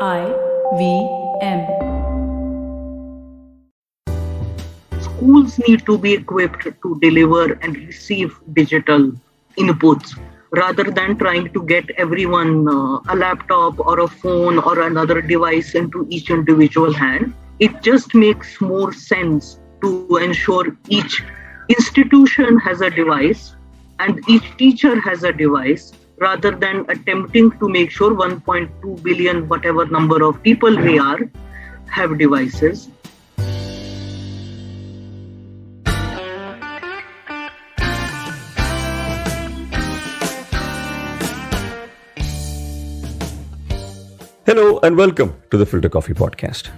IVM. Schools need to be equipped to deliver and receive digital inputs rather than trying to get everyone a laptop or a phone or another device into each individual hand. It just makes more sense to ensure each institution has a device and each teacher has a device rather than attempting to make sure 1.2 billion, whatever number of people we are, have devices. Hello and welcome to the Filter Koffee Podcast.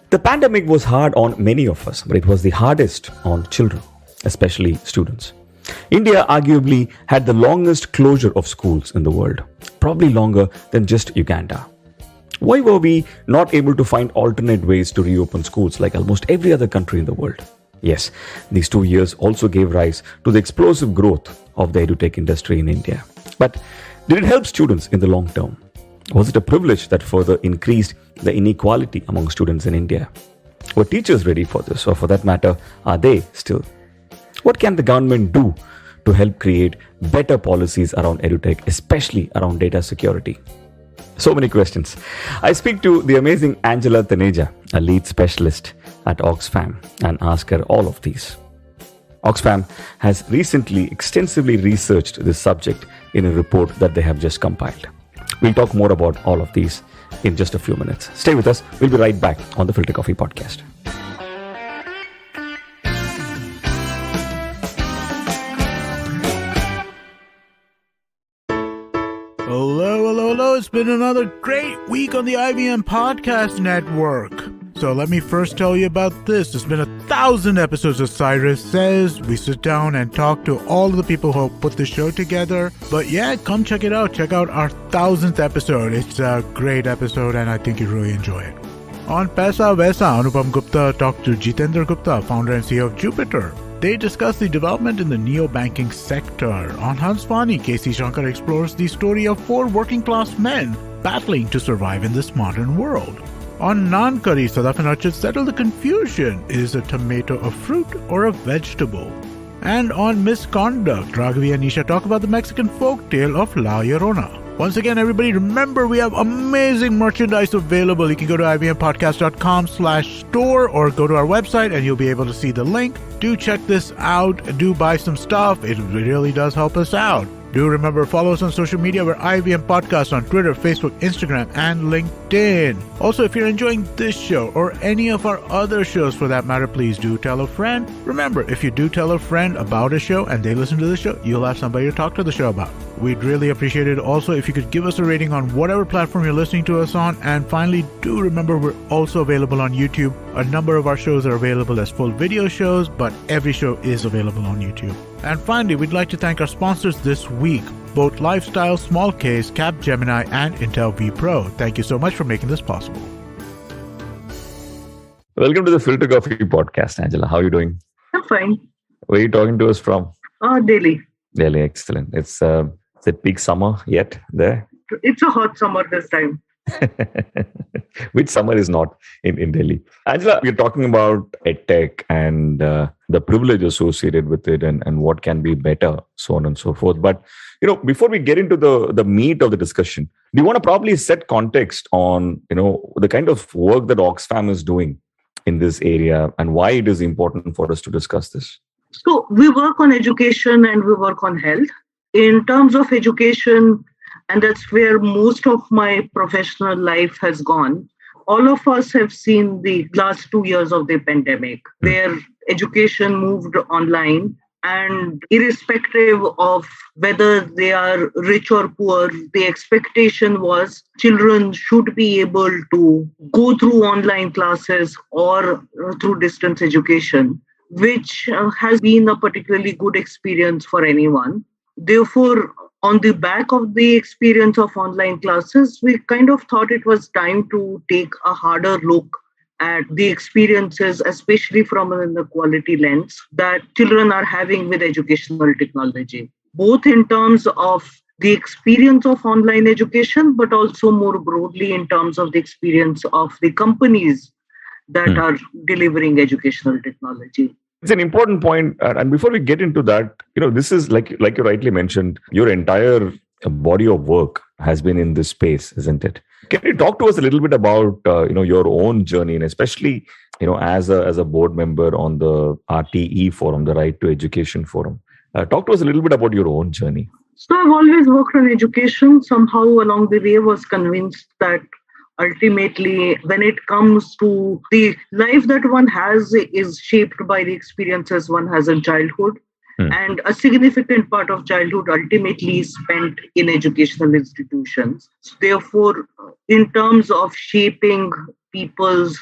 The pandemic was hard on many of us, but it was the hardest on children, especially students. India arguably had the longest closure of schools in the world, probably longer than just Uganda. Why were we not able to find alternate ways to reopen schools like almost every other country in the world? Yes, these 2 years also gave rise to the explosive growth of the edtech industry in India. But did it help students in the long term? Was it a privilege that further increased the inequality among students in India? Were teachers ready for this, or for that matter, are they still? What can the government do to help create better policies around edtech, especially around data security? So many questions. I speak to the amazing Anjela Taneja, a lead specialist at Oxfam, and ask her all of these. Oxfam has recently extensively researched this subject in a report that they have just compiled. We'll talk more about all of these in just a few minutes. Stay with us. We'll be right back on the Filter Koffee Podcast. Hello. It's been another great week on the IVM Podcast Network. So let me first tell you about this. There's been 1,000 episodes of Cyrus Says. We sit down and talk to all of the people who put the show together. But yeah, come check it out. Check out our 1,000th episode. It's a great episode and I think you'll really enjoy it. On Paisa Vaisa, Anupam Gupta talked to Jitendra Gupta, founder and CEO of Jupiter. They discuss the development in the neo-banking sector. On Hanswani, K.C. Shankar explores the story of 4 working-class men battling to survive in this modern world. On Naan Curry, Sadaf and Archit settle the confusion. Is a tomato a fruit or a vegetable? And on Misconduct, Raghavi and Nisha talk about the Mexican folktale of La Llorona. Once again, everybody, remember we have amazing merchandise available. You can go to ivmpodcast.com/store or go to our website and you'll be able to see the link. Do check this out. Do buy some stuff. It really does help us out. Do remember, follow us on social media. We're IVM Podcast on Twitter, Facebook, Instagram, and LinkedIn. Also, if you're enjoying this show or any of our other shows for that matter, please do tell a friend. Remember, if you do tell a friend about a show and they listen to the show, you'll have somebody to talk to the show about. We'd really appreciate it also if you could give us a rating on whatever platform you're listening to us on. And finally, do remember we're also available on YouTube. A number of our shows are available as full video shows, but every show is available on YouTube. And finally, we'd like to thank our sponsors this week, both Lifestyle, Small Case, Capgemini, and Intel V Pro. Thank you so much for making this possible. Welcome to the Filter Koffee Podcast, Anjela. How are you doing? I'm fine. Where are you talking to us from? Delhi. Delhi, excellent. Is it peak summer yet there? It's a hot summer this time. Which summer is not in Delhi? Anjela, we're talking about Edtech and the privilege associated with it and what can be better, so on and so forth. But, before we get into the meat of the discussion, do you want to probably set context on, the kind of work that Oxfam is doing in this area and why it is important for us to discuss this? So we work on education and we work on health. In terms of education, and that's where most of my professional life has gone. All of us have seen the last 2 years of the pandemic, where education moved online, and irrespective of whether they are rich or poor, the expectation was children should be able to go through online classes or through distance education, which has been a particularly good experience for anyone. Therefore, on the back of the experience of online classes, we kind of thought it was time to take a harder look at the experiences, especially from an inequality lens, that children are having with educational technology, both in terms of the experience of online education, but also more broadly in terms of the experience of the companies that are delivering educational technology. It's an important point. And before we get into that, this is like you rightly mentioned, your entire body of work has been in this space, isn't it? Can you talk to us a little bit about your own journey, and especially as a board member on the RTE forum, the Right to Education Forum? Talk to us a little bit about your own journey. So I've always worked on education. Somehow along the way, was convinced that ultimately, when it comes to the life that one has is shaped by the experiences one has in childhood. And a significant part of childhood ultimately is spent in educational institutions. So therefore, in terms of shaping people's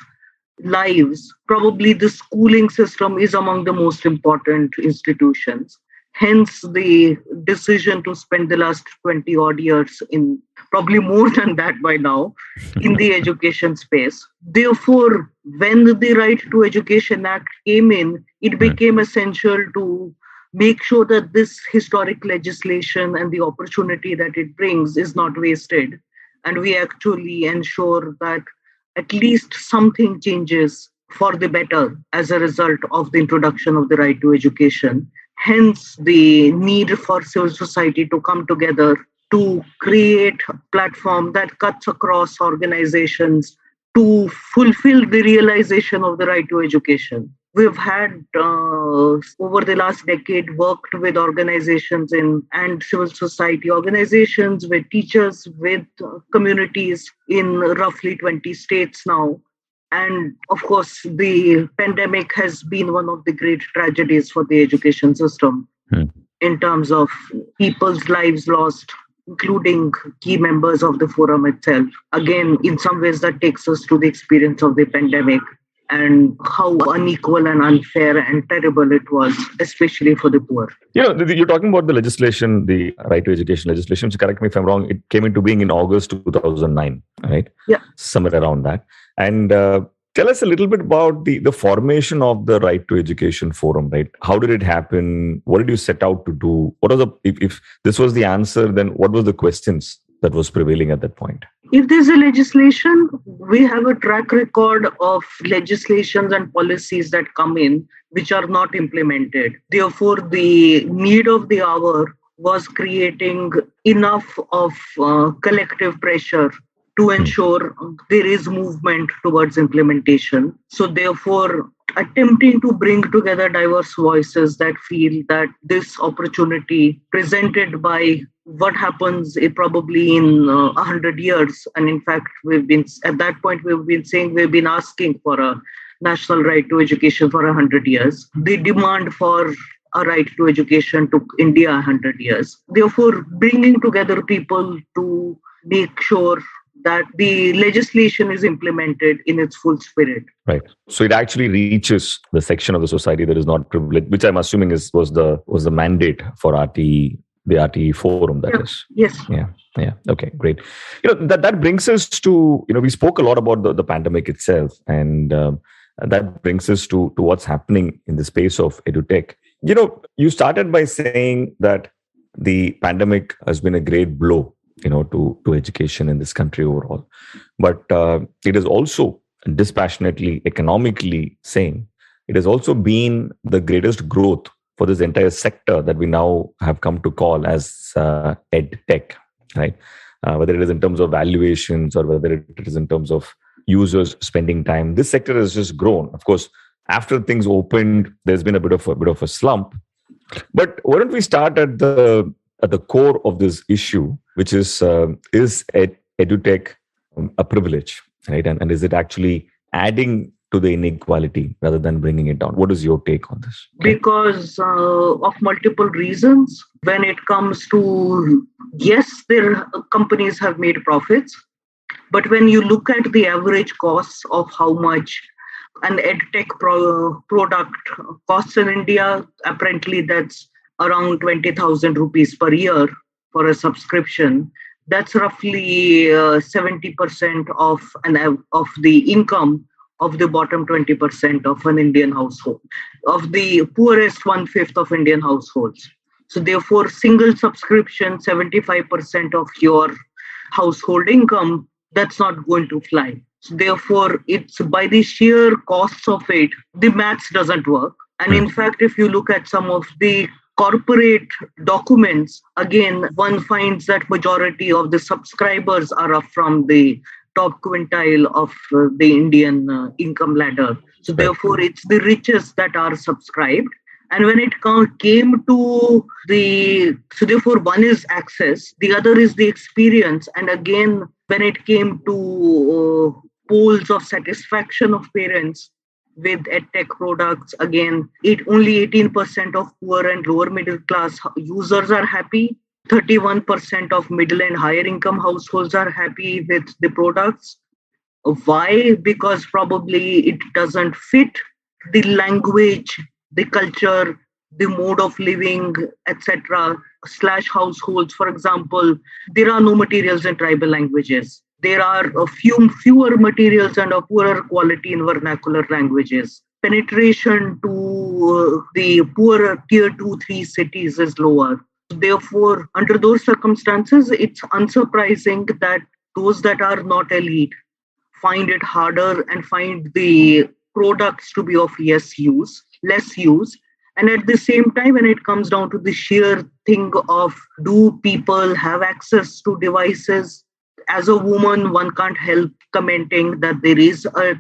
lives, probably the schooling system is among the most important institutions. Hence, the decision to spend the last 20 odd years in, probably more than that by now, in the education space. Therefore, when the Right to Education Act came in, it became essential to make sure that this historic legislation and the opportunity that it brings is not wasted. And we actually ensure that at least something changes for the better as a result of the introduction of the right to education. Hence, the need for civil society to come together to create a platform that cuts across organizations to fulfill the realization of the right to education. We've had, over the last decade, worked with organizations and civil society organizations, with teachers, with communities in roughly 20 states now. And of course, the pandemic has been one of the great tragedies for the education system in terms of people's lives lost, including key members of the forum itself. Again, in some ways, that takes us to the experience of the pandemic and how unequal and unfair and terrible it was, especially for the poor. You're talking about the legislation, the Right to Education legislation. So correct me if I'm wrong, it came into being in August 2009, right? Yeah. Somewhere around that. And tell us a little bit about the formation of the Right to Education Forum, right? How did it happen? What did you set out to do? What are if this was the answer, then what was the questions that was prevailing at that point? If there's a legislation, we have a track record of legislations and policies that come in which are not implemented. Therefore, the need of the hour was creating enough of collective pressure to ensure there is movement towards implementation. So therefore, attempting to bring together diverse voices that feel that this opportunity presented by what happens probably in 100 years. And in fact, we've been asking for a national right to education for 100 years. The demand for a right to education took India 100 years. Therefore, bringing together people to make sure that the legislation is implemented in its full spirit. Right. So it actually reaches the section of the society that is not privileged, which I'm assuming was the mandate for RTE, the RTE forum, that is. Yes. Yeah. Okay, great. That brings us to, we spoke a lot about the pandemic itself, and that brings us to what's happening in the space of edutech. You started by saying that the pandemic has been a great blow to education in this country overall. But it is also dispassionately, economically saying, it has also been the greatest growth for this entire sector that we now have come to call as Edtech, right? Whether it is in terms of valuations or whether it is in terms of users spending time, this sector has just grown. Of course, after things opened, there's been a bit of a slump. But why don't we start at the core of this issue, which is edutech a privilege, right? And is it actually adding to the inequality rather than bringing it down? What is your take on this? Because of multiple reasons. When it comes to, yes, companies have made profits, but when you look at the average costs of how much an edtech product costs in India, apparently that's around 20,000 rupees per year for a subscription. That's roughly 70% of the income of the bottom 20% of an Indian household, of the poorest 1/5 of Indian households. So therefore, single subscription, 75% of your household income, that's not going to fly. So therefore, it's by the sheer costs of it, the maths doesn't work. And in fact, if you look at some of the corporate documents, again, one finds that majority of the subscribers are up from the top quintile of the Indian income ladder. So therefore, it's the richest that are subscribed. And when it came to so therefore one is access, the other is the experience. And again, when it came to polls of satisfaction of parents with Edtech products, again, only 18% of poor and lower middle class users are happy. 31% of middle and higher income households are happy with the products. Why? Because probably it doesn't fit the language, the culture, the mode of living, etc. / households. For example, there are no materials in tribal languages. There are fewer materials and a poorer quality in vernacular languages. Penetration to the poorer tier 2, 3 cities is lower. Therefore, under those circumstances, it's unsurprising that those that are not elite find it harder and find the products to be of less use. And at the same time, when it comes down to the sheer thing of do people have access to devices? As a woman, one can't help commenting that there is a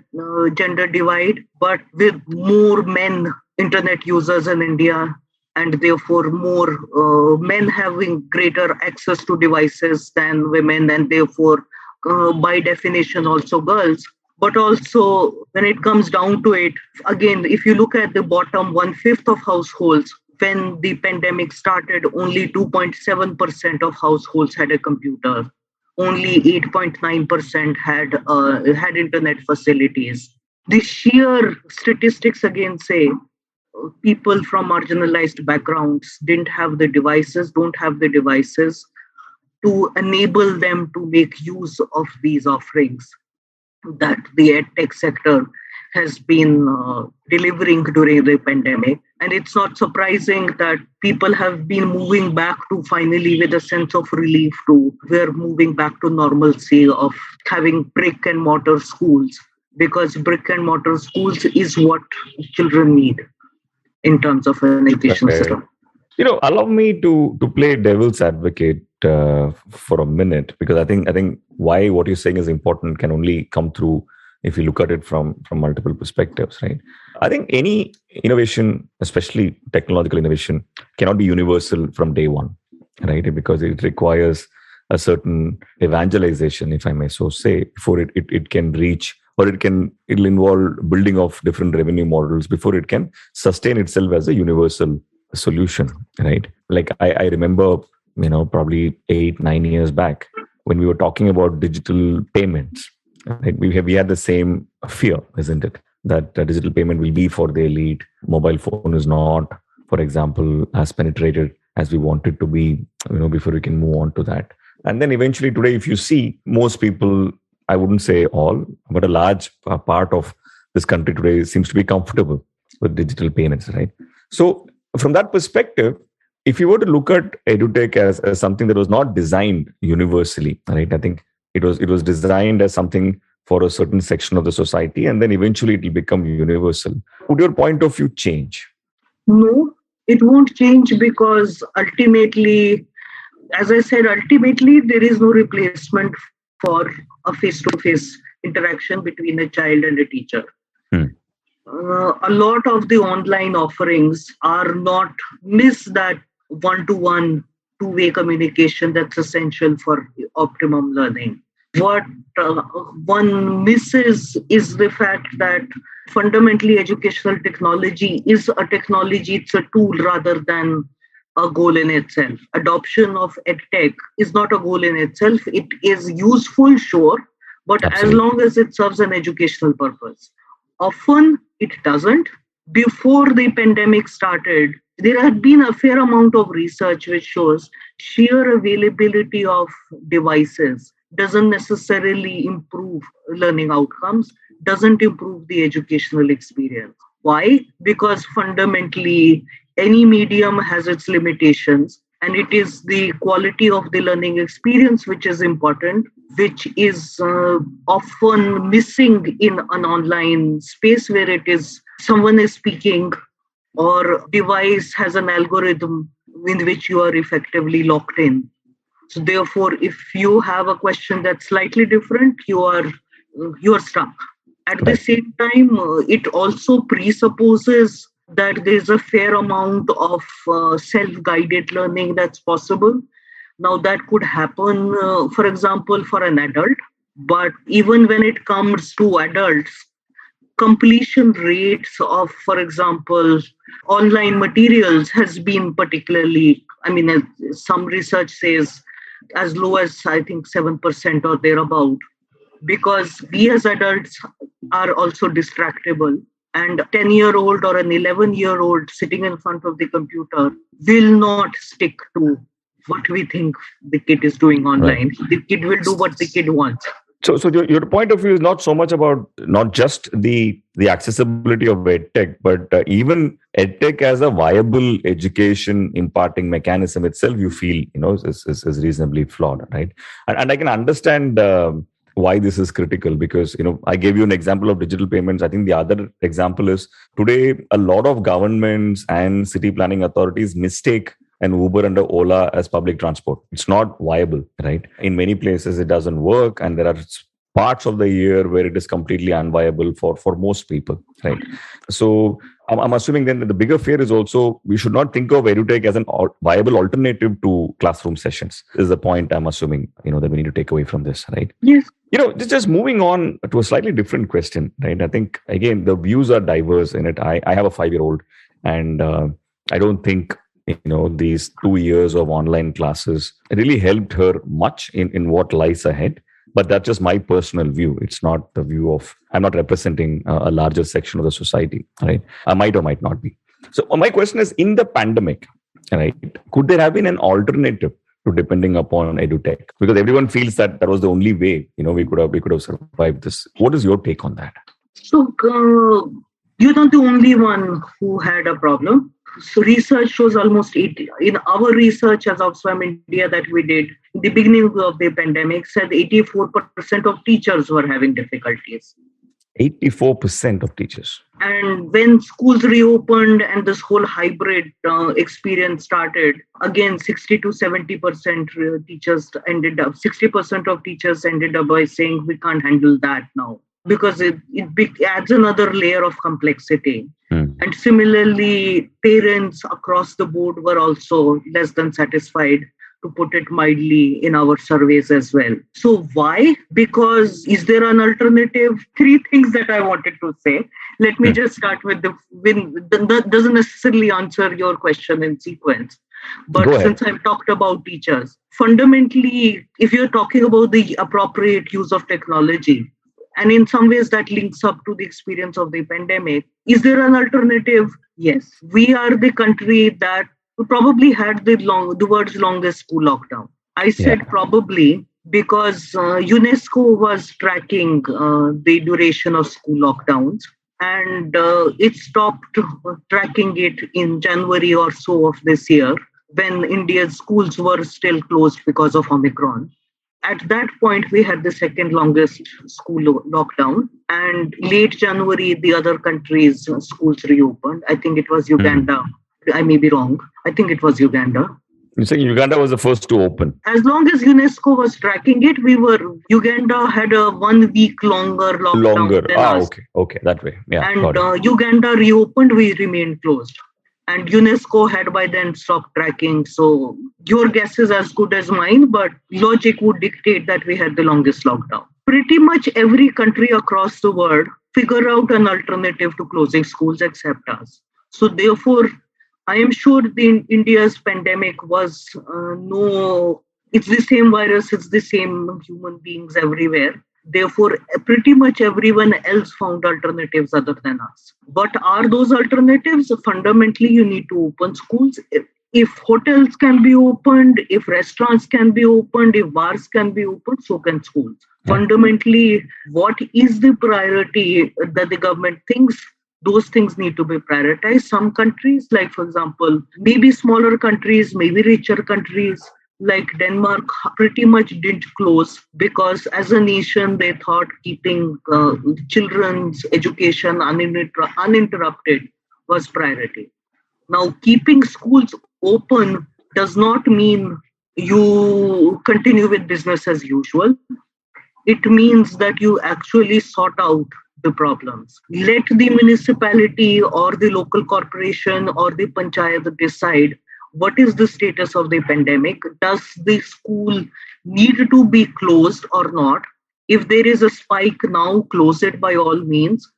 gender divide, but with more men internet users in India, and therefore more men having greater access to devices than women, and therefore by definition also girls. But also when it comes down to it, again, if you look at the bottom 1/5 of households, when the pandemic started, only 2.7% of households had a computer. Only 8.9% had internet facilities. The sheer statistics again say people from marginalized backgrounds don't have the devices to enable them to make use of these offerings that the edtech sector has been delivering during the pandemic. And it's not surprising that people have been moving back to finally with a sense of relief to we're moving back to normalcy of having brick and mortar schools, because brick and mortar schools is what children need in terms of an education system. Allow me to play devil's advocate for a minute, because I think why what you're saying is important can only come through if you look at it from multiple perspectives, right? I think any innovation, especially technological innovation, cannot be universal from day one, right? Because it requires a certain evangelization, if I may so say, before it can reach, or it'll involve building of different revenue models before it can sustain itself as a universal solution, right? Like I remember, probably 8-9 years back when we were talking about digital payments, right? We had the same fear, isn't it? That digital payment will be for the elite. Mobile phone is not, for example, as penetrated as we want it to be, before we can move on to that. And then eventually today, if you see, most people, I wouldn't say all, but a large part of this country today seems to be comfortable with digital payments, right? So from that perspective, if you were to look at edutech as something that was not designed universally, right? I think it was designed as something for a certain section of the society, and then eventually it will become universal. Would your point of view change? No, it won't change, because ultimately, as I said, there is no replacement for a face-to-face interaction between a child and a teacher. A lot of the online offerings are not miss that one-to-one, two-way communication that's essential for optimum learning. What one misses is the fact that fundamentally educational technology is a technology, it's a tool rather than a goal in itself. Adoption of edtech is not a goal in itself. It is useful, sure, but Absolutely. As long as it serves an educational purpose. Often it doesn't. Before the pandemic started, there had been a fair amount of research which shows sheer availability of devices doesn't necessarily improve learning outcomes, doesn't improve the educational experience. Why? Because fundamentally, any medium has its limitations, and it is the quality of the learning experience which is important, which is often missing in an online space where it is someone is speaking or device has an algorithm in which you are effectively locked in. So therefore, if you have a question that's slightly different, you are stuck. At the same time, it also presupposes that there's a fair amount of self-guided learning that's possible. Now, that could happen, for example, for an adult, but even when it comes to adults, completion rates of, for example, online materials has been particularly, some research says as low as, I think, 7% or thereabout, because we as adults are also distractible. And a 10-year-old or an 11-year-old sitting in front of the computer will not stick to what we think the kid is doing online. Right. The kid will do what the kid wants. So your point of view is not so much about not just the accessibility of EdTech, but even EdTech as a viable education imparting mechanism itself, you feel is reasonably flawed, right? And I can understand why this is critical, because I gave you an example of digital payments. I think the other example is today a lot of governments and city planning authorities mistake an Uber and a Ola as public transport. It's not viable, right? In many places, it doesn't work. And there are parts of the year where it is completely unviable for most people, right? So I'm assuming then that the bigger fear is also we should not think of EduTech as a viable alternative to classroom sessions, is the point I'm assuming, that we need to take away from this, right? Yes. Just moving on to a slightly different question, right? I think, again, the views are diverse in it. I have a 5-year-old, and I don't think these 2 years of online classes really helped her much in what lies ahead. But that's just my personal view. It's not the view of, I'm not representing a larger section of the society, right? I might or might not be. So my question is, in the pandemic, right, could there have been an alternative to depending upon EduTech? Because everyone feels that was the only way, we could have survived this. What is your take on that? So you're not the only one who had a problem. So research shows almost 80. In our research as Oxfam India that we did, in the beginning of the pandemic, said 84% of teachers were having difficulties. 84% of teachers. And when schools reopened and this whole hybrid experience started, again, 60 to 70% teachers ended up, 60% of teachers ended up by saying, we can't handle that now, because it adds another layer of complexity. And similarly, parents across the board were also less than satisfied, to put it mildly, in our surveys as well. So why? Because is there an alternative? 3 things that I wanted to say. Let me just start with that doesn't necessarily answer your question in sequence. But since I've talked about teachers, fundamentally, if you're talking about the appropriate use of technology, and in some ways that links up to the experience of the pandemic, is there an alternative? Yes. We are the country that probably had the world's longest school lockdown. I said probably because UNESCO was tracking the duration of school lockdowns, and it stopped tracking it in January or so of this year, when India's schools were still closed because of Omicron. At that point, we had the second longest school lockdown, and late January, the other countries' schools reopened. I think it was Uganda. I may be wrong. I think it was Uganda. You're saying Uganda was the first to open? As long as UNESCO was tracking it, Uganda had a 1 week longer lockdown than us. Okay, that way. Yeah. And Uganda reopened, we remained closed. And UNESCO had by then stopped tracking. So your guess is as good as mine, but logic would dictate that we had the longest lockdown. Pretty much every country across the world figured out an alternative to closing schools except us. So therefore, I am sure India's pandemic was it's the same virus, it's the same human beings everywhere. Therefore, pretty much everyone else found alternatives other than us. What are those alternatives? Fundamentally, you need to open schools. If hotels can be opened, if restaurants can be opened, if bars can be opened, so can schools. Fundamentally, what is the priority that the government thinks those things need to be prioritized. Some countries, like for example, maybe smaller countries, maybe richer countries like Denmark, pretty much didn't close because as a nation, they thought keeping children's education uninterrupted was priority. Now, keeping schools open does not mean you continue with business as usual. It means that you actually sort out the problems. Let the municipality or the local corporation or the panchayat decide what is the status of the pandemic. Does the school need to be closed or not? If there is a spike now, close it by all means.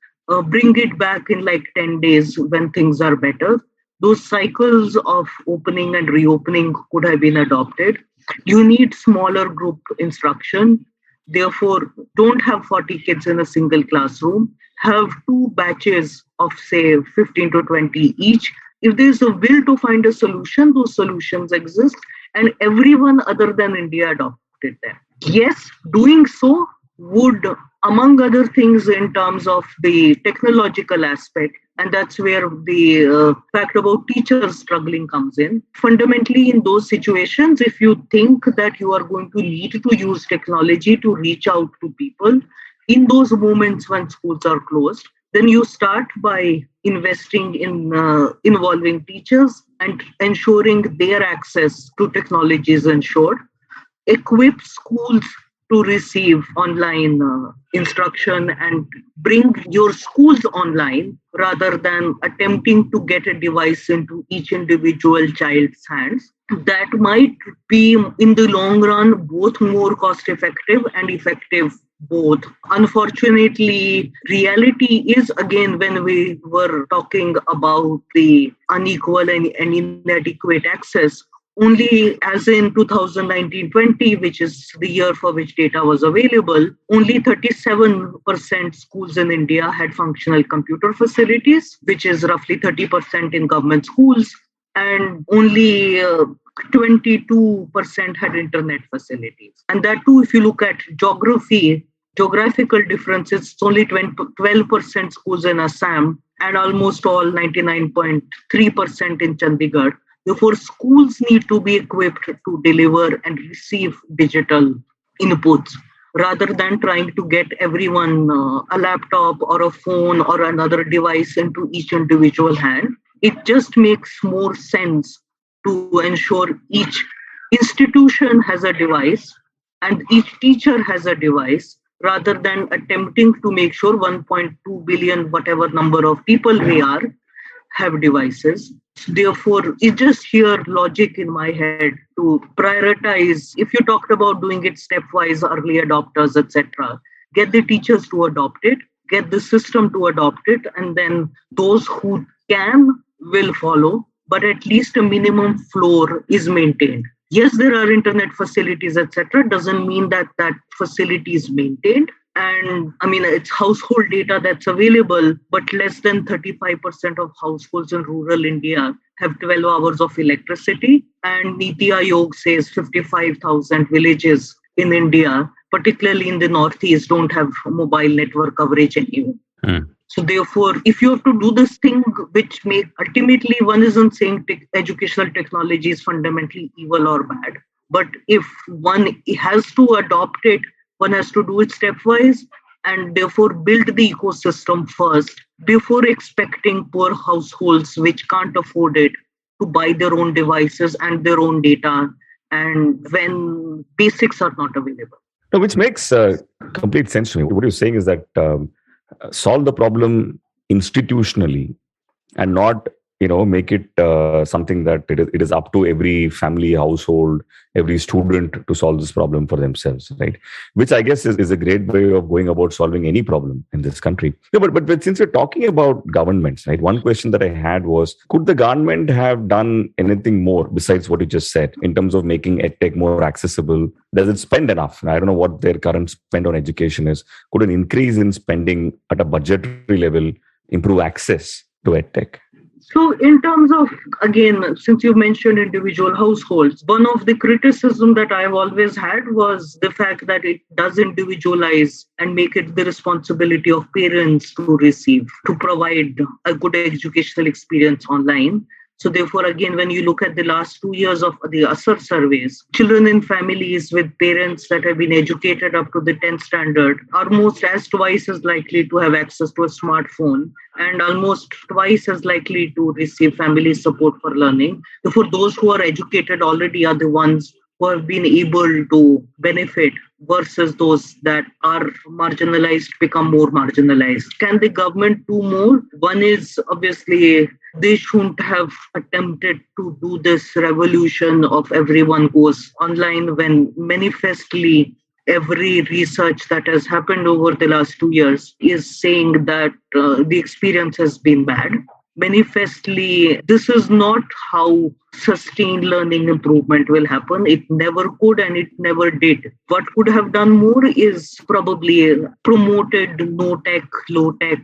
Bring it back in like 10 days when things are better. Those cycles of opening and reopening could have been adopted. You need smaller group instruction. Therefore, don't have 40 kids in a single classroom. Have two batches of, say, 15 to 20 each. If there's a will to find a solution, those solutions exist, and everyone other than India adopted them. Yes, doing so would, among other things, in terms of the technological aspect, and that's where the fact about teachers struggling comes in. Fundamentally, in those situations, if you think that you are going to need to use technology to reach out to people in those moments when schools are closed, then you start by investing in involving teachers and ensuring their access to technology is ensured. Equip schools to receive online instruction and bring your schools online rather than attempting to get a device into each individual child's hands. That might be, in the long run, both more cost effective and effective both. Unfortunately, reality is, again, when we were talking about the unequal and inadequate access, only as in 2019-20, which is the year for which data was available, only 37% schools in India had functional computer facilities, which is roughly 30% in government schools, and only 22% had internet facilities. And that too, if you look at geographical differences, it's only 12% schools in Assam and almost all 99.3% in Chandigarh. Therefore, schools need to be equipped to deliver and receive digital inputs rather than trying to get everyone a laptop or a phone or another device into each individual hand. It just makes more sense to ensure each institution has a device and each teacher has a device rather than attempting to make sure 1.2 billion, whatever number of people we are, have devices. Therefore, it's just here logic in my head to prioritize. If you talked about doing it stepwise, early adopters, etc., get the teachers to adopt it, get the system to adopt it, and then those who can will follow, but at least a minimum floor is maintained. Yes, there are internet facilities, etc. Doesn't mean that that facility is maintained. And I mean, it's household data that's available, but less than 35% of households in rural India have 12 hours of electricity. And Niti Aayog says 55,000 villages in India, particularly in the Northeast, don't have mobile network coverage anyway. So therefore, if you have to do this thing, which ultimately one isn't saying educational technology is fundamentally evil or bad, but if one has to adopt it, one has to do it stepwise and therefore build the ecosystem first before expecting poor households which can't afford it to buy their own devices and their own data and when basics are not available. No, which makes complete sense to me. What you're saying is that solve the problem institutionally and not make it something that it is up to every family, household, every student to solve this problem for themselves, right? Which I guess is a great way of going about solving any problem in this country. Yeah, but since we're talking about governments, right? One question that I had was, could the government have done anything more besides what you just said in terms of making Edtech more accessible? Does it spend enough? I don't know what their current spend on education is. Could an increase in spending at a budgetary level improve access to Edtech? So, in terms of, again, since you mentioned individual households, one of the criticism that I've always had was the fact that it does individualize and make it the responsibility of parents to receive, to provide a good educational experience online. So therefore, again, when you look at the last 2 years of the ASR surveys, children in families with parents that have been educated up to the 10th standard are almost as twice as likely to have access to a smartphone and almost twice as likely to receive family support for learning. Therefore, those who are educated already are the ones who have been able to benefit versus those that are marginalized become more marginalized. Can the government do more? One is obviously they shouldn't have attempted to do this revolution of everyone goes online when manifestly every research that has happened over the last 2 years is saying that the experience has been bad. Manifestly, this is not how sustained learning improvement will happen. It never could and it never did. What could have done more is probably promoted no tech, low tech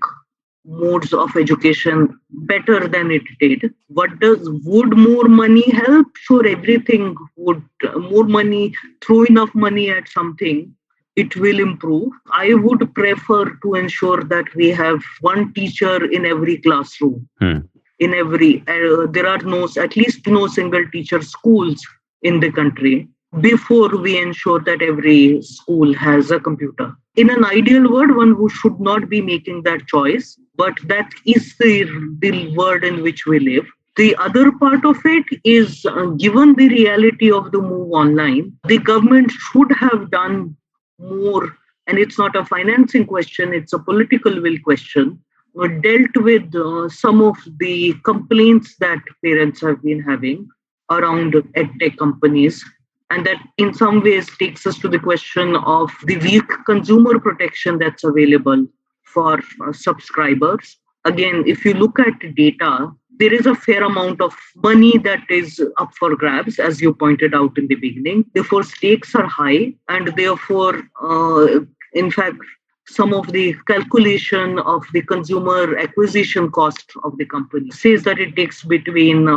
modes of education better than it did. Would more money help? Sure, everything would, more money, throw enough money at something, it will improve. I would prefer to ensure that we have one teacher in every classroom. In every, there are at least no single teacher schools in the country before we ensure that every school has a computer. In an ideal world, one who should not be making that choice, but that is the world in which we live. The other part of it is, given the reality of the move online, the government should have done more, and it's not a financing question, it's a political will question, dealt with some of the complaints that parents have been having around Edtech companies. And that in some ways takes us to the question of the weak consumer protection that's available for subscribers. Again, if you look at data, there is a fair amount of money that is up for grabs, as you pointed out in the beginning. Therefore, stakes are high. And therefore, in fact, some of the calculation of the consumer acquisition cost of the company says that it takes between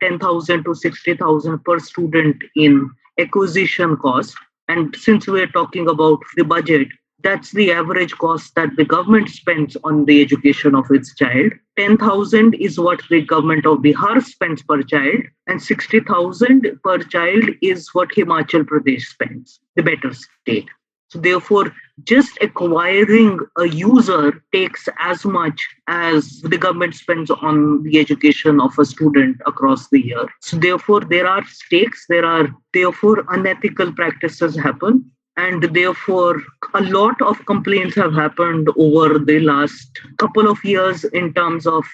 10,000 to 60,000 per student in acquisition cost. And since we're talking about the budget, that's the average cost that the government spends on the education of its child. 10,000 is what the government of Bihar spends per child, and 60,000 per child is what Himachal Pradesh spends, the better state. So therefore, just acquiring a user takes as much as the government spends on the education of a student across the year. So therefore, there are stakes, therefore unethical practices happen. And therefore, a lot of complaints have happened over the last couple of years in terms of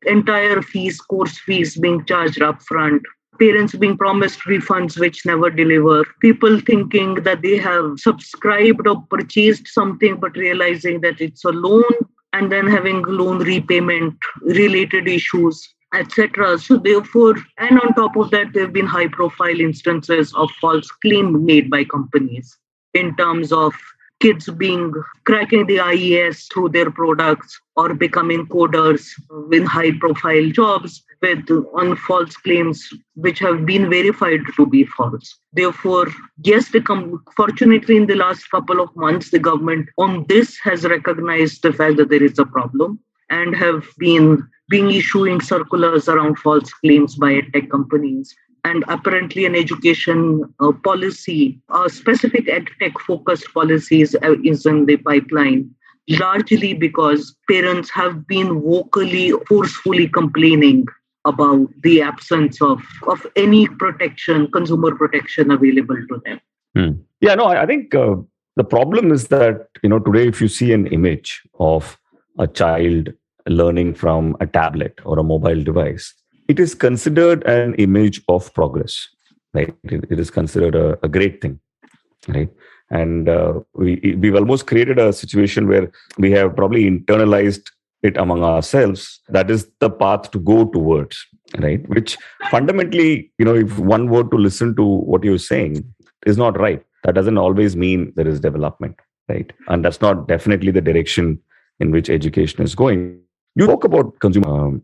entire fees, course fees being charged upfront, parents being promised refunds which never deliver, people thinking that they have subscribed or purchased something but realizing that it's a loan and then having loan repayment related issues, etc. So therefore, and on top of that, there have been high profile instances of false claim made by companies in terms of kids cracking the IES through their products or becoming coders in high profile jobs on false claims which have been verified to be false. Therefore, yes, fortunately in the last couple of months, the government on this has recognized the fact that there is a problem and have been issuing circulars around false claims by tech companies. And apparently an education policy, specific edtech-focused policies is in the pipeline, largely because parents have been vocally, forcefully complaining about the absence of any protection, consumer protection available to them. Yeah, no, I think the problem is that, today if you see an image of a child learning from a tablet or a mobile device, it is considered an image of progress, right? It is considered a great thing, right? And we've almost created a situation where we have probably internalized it among ourselves. That is the path to go towards, right? Which fundamentally, if one were to listen to what you're saying, is not right. That doesn't always mean there is development, right? And that's not definitely the direction in which education is going. You talk about consumer,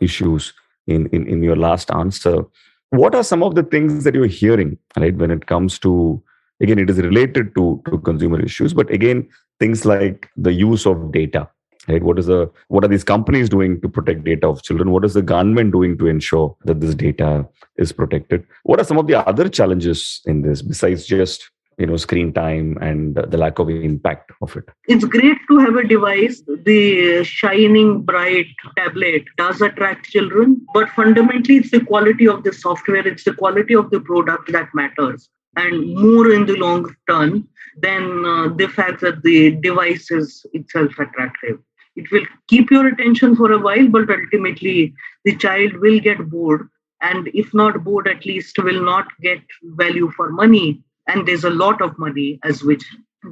issues in your last answer. What are some of the things that you're hearing, right, when it comes to, again, it is related to consumer issues, but again, things like the use of data, right? What are these companies doing to protect data of children? What is the government doing to ensure that this data is protected? What are some of the other challenges in this besides just screen time and the lack of impact of it? It's great to have a device. The shining bright tablet does attract children, but fundamentally it's the quality of the software, it's the quality of the product that matters, and more in the long term than the fact that the device is itself attractive. It will keep your attention for a while, but ultimately the child will get bored, and if not bored, at least will not get value for money. And there's a lot of money, as we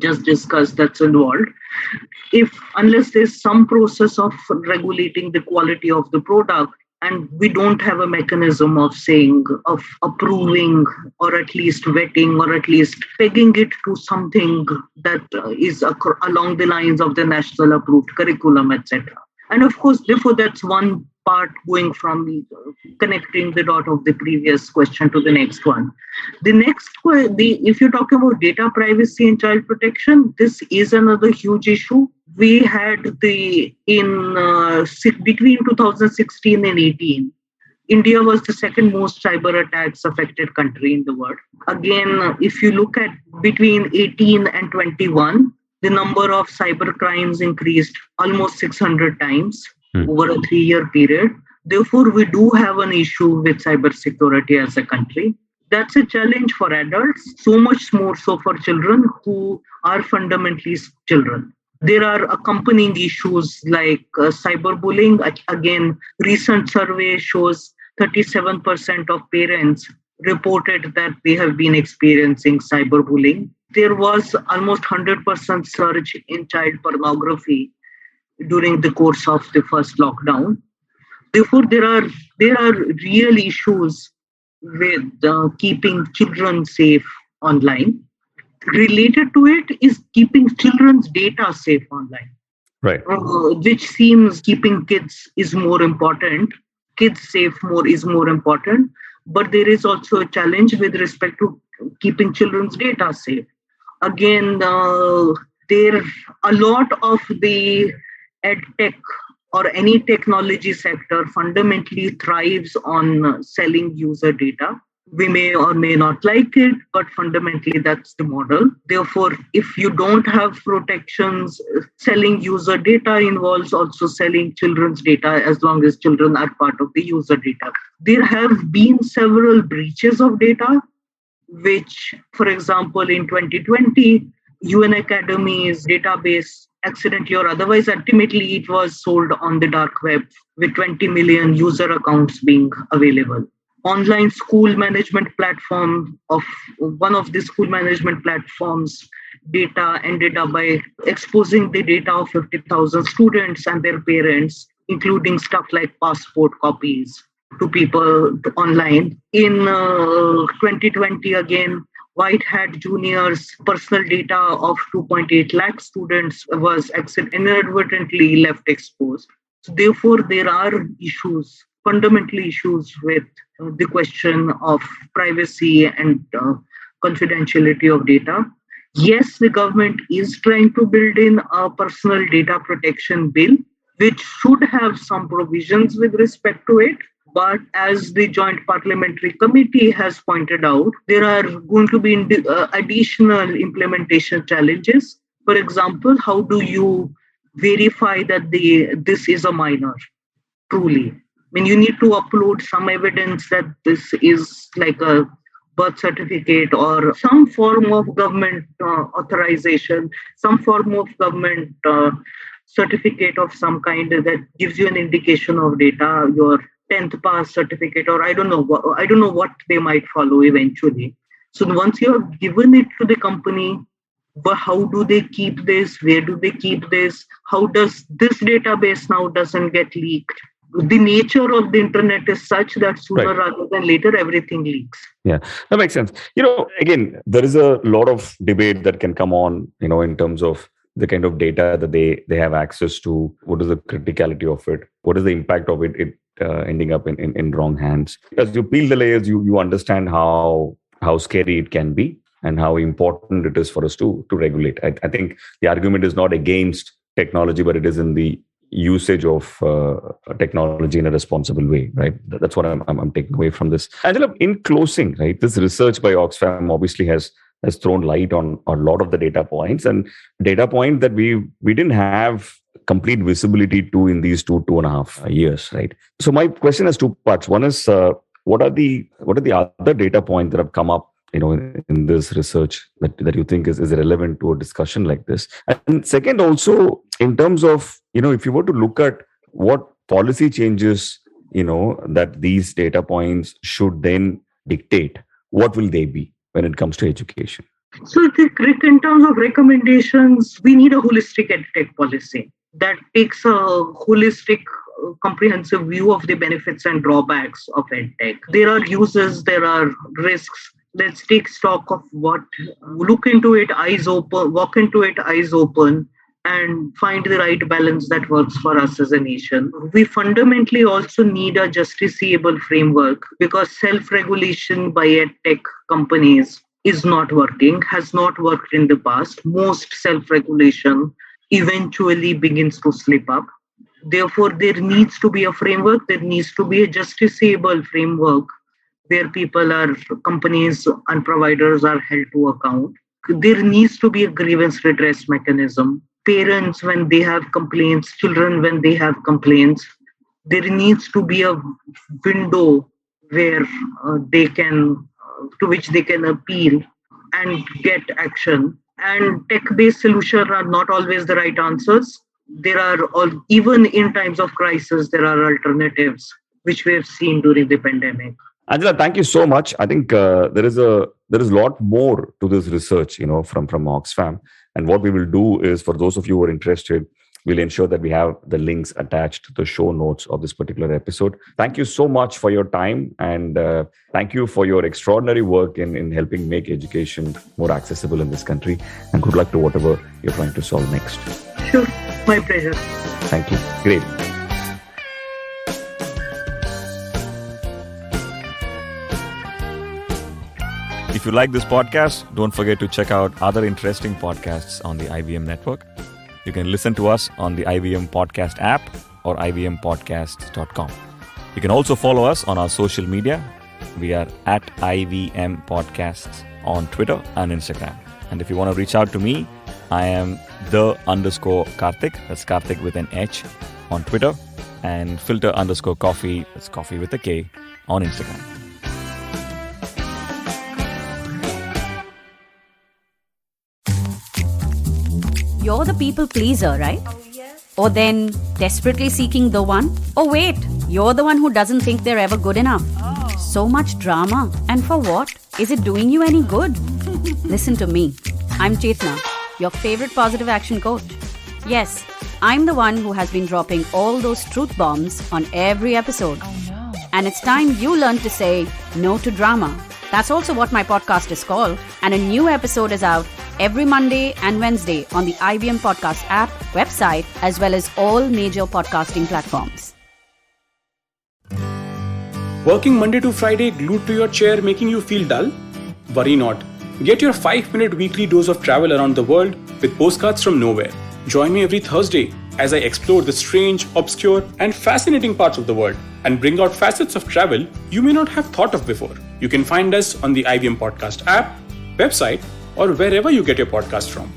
just discussed, that's involved. Unless there's some process of regulating the quality of the product, and we don't have a mechanism of approving, or at least vetting, or at least pegging it to something that is along the lines of the national approved curriculum, etc. And of course, therefore, that's one part going from connecting the dot of the previous question to the next one. If you're talking about data privacy and child protection, this is another huge issue. We had between 2016 and 18, India was the second most cyber attacks affected country in the world. Again, if you look at between 18 and 21, the number of cyber crimes increased almost 600 times over a 3-year period. Therefore, we do have an issue with cybersecurity as a country. That's a challenge for adults, so much more so for children who are fundamentally children. There are accompanying issues like cyberbullying. Again, recent survey shows 37% of parents reported that they have been experiencing cyberbullying. There was almost 100% surge in child pornography during the course of the first lockdown. Therefore, there are real issues with keeping children safe online. Related to it is keeping children's data safe online, right? Which seems keeping kids is more important. Kids safe is more important. But there is also a challenge with respect to keeping children's data safe. Again, a lot of the Edtech or any technology sector fundamentally thrives on selling user data. We may or may not like it, but fundamentally that's the model. Therefore, if you don't have protections, selling user data involves also selling children's data as long as children are part of the user data. There have been several breaches of data, which, for example, in 2020, UN Academy's database accidentally or otherwise, ultimately it was sold on the dark web with 20 million user accounts being available. Online school management platform of one of the school management platforms data ended up by exposing the data of 50,000 students and their parents, including stuff like passport copies to people online. In 2020, again, White Hat Junior's personal data of 2.8 lakh students was inadvertently left exposed. So therefore, there are issues, fundamental issues with the question of privacy and confidentiality of data. Yes, the government is trying to build in a personal data protection bill, which should have some provisions with respect to it. But as the Joint Parliamentary Committee has pointed out, there are going to be additional implementation challenges. For example, how do you verify that this is a minor, truly? I mean, you need to upload some evidence that this is like a birth certificate or some form of government authorization, some form of government certificate of some kind that gives you an indication of data, your 10th pass certificate, or I don't know what they might follow eventually. So once you have given it to the company, but how do they keep this? Where do they keep this? How does this database now doesn't get leaked? The nature of the internet is such that sooner rather than later, everything leaks. Yeah, that makes sense. Again, there is a lot of debate that can come on, in terms of the kind of data that they have access to, what is the criticality of it, what is the impact of it ending up in wrong hands. As you peel the layers, you understand how scary it can be and how important it is for us to regulate. I think the argument is not against technology, but it is in the usage of technology in a responsible way, right? That's what I'm taking away from this. Anjela, in closing, right, this research by Oxfam obviously has thrown light on a lot of the data points, and data point that we didn't have complete visibility to in these 2.5 years, right? So my question has two parts. One is what are the other data points that have come up, in this research that you think is relevant to a discussion like this? And second, also in terms of, if you were to look at what policy changes, that these data points should then dictate, what will they be when it comes to education? So in terms of recommendations, we need a holistic Edtech policy that takes a holistic, comprehensive view of the benefits and drawbacks of Edtech. There are uses, there are risks. Let's take stock of look into it, eyes open, walk into it, eyes open, and find the right balance that works for us as a nation. We fundamentally also need a justiciable framework, because self-regulation by Edtech companies is not working, has not worked in the past. Most self-regulation eventually begins to slip up. Therefore, there needs to be a framework, there needs to be a justiciable framework where companies and providers are held to account. There needs to be a grievance redress mechanism. Parents, when they have complaints, children, when they have complaints, there needs to be a window where to which they can appeal and get action. And tech-based solutions are not always the right answers. Even in times of crisis, there are alternatives, which we have seen during the pandemic. Anjela, thank you so much. I think there is a lot more to this research, from Oxfam. And what we will do is, for those of you who are interested, we'll ensure that we have the links attached to the show notes of this particular episode. Thank you so much for your time, and thank you for your extraordinary work in helping make education more accessible in this country. And good luck to whatever you're trying to solve next. Sure, my pleasure. Thank you. Great. If you like this podcast, don't forget to check out other interesting podcasts on the IVM network. You can listen to us on the IVM Podcast app or ivmpodcasts.com. You can also follow us on our social media. We are at IVM Podcasts on Twitter and Instagram. And if you want to reach out to me, I am _Karthik. That's Karthik with an H on Twitter. And Filter_Koffee. That's coffee with a K on Instagram. You're the people pleaser, right? Oh, yes. Or then desperately seeking the one? Or wait, you're the one who doesn't think they're ever good enough. Oh. So much drama. And for what? Is it doing you any good? Listen to me. I'm Chetna, your favorite positive action coach. Yes, I'm the one who has been dropping all those truth bombs on every episode. Oh, no. And it's time you learn to say no to drama. That's also what my podcast is called. And a new episode is out every Monday and Wednesday on the IVM Podcast app, website, as well as all major podcasting platforms. Working Monday to Friday glued to your chair making you feel dull? Worry not. Get your 5-minute weekly dose of travel around the world with postcards from nowhere. Join me every Thursday as I explore the strange, obscure, and fascinating parts of the world and bring out facets of travel you may not have thought of before. You can find us on the IVM Podcast app, website, or wherever you get your podcast from.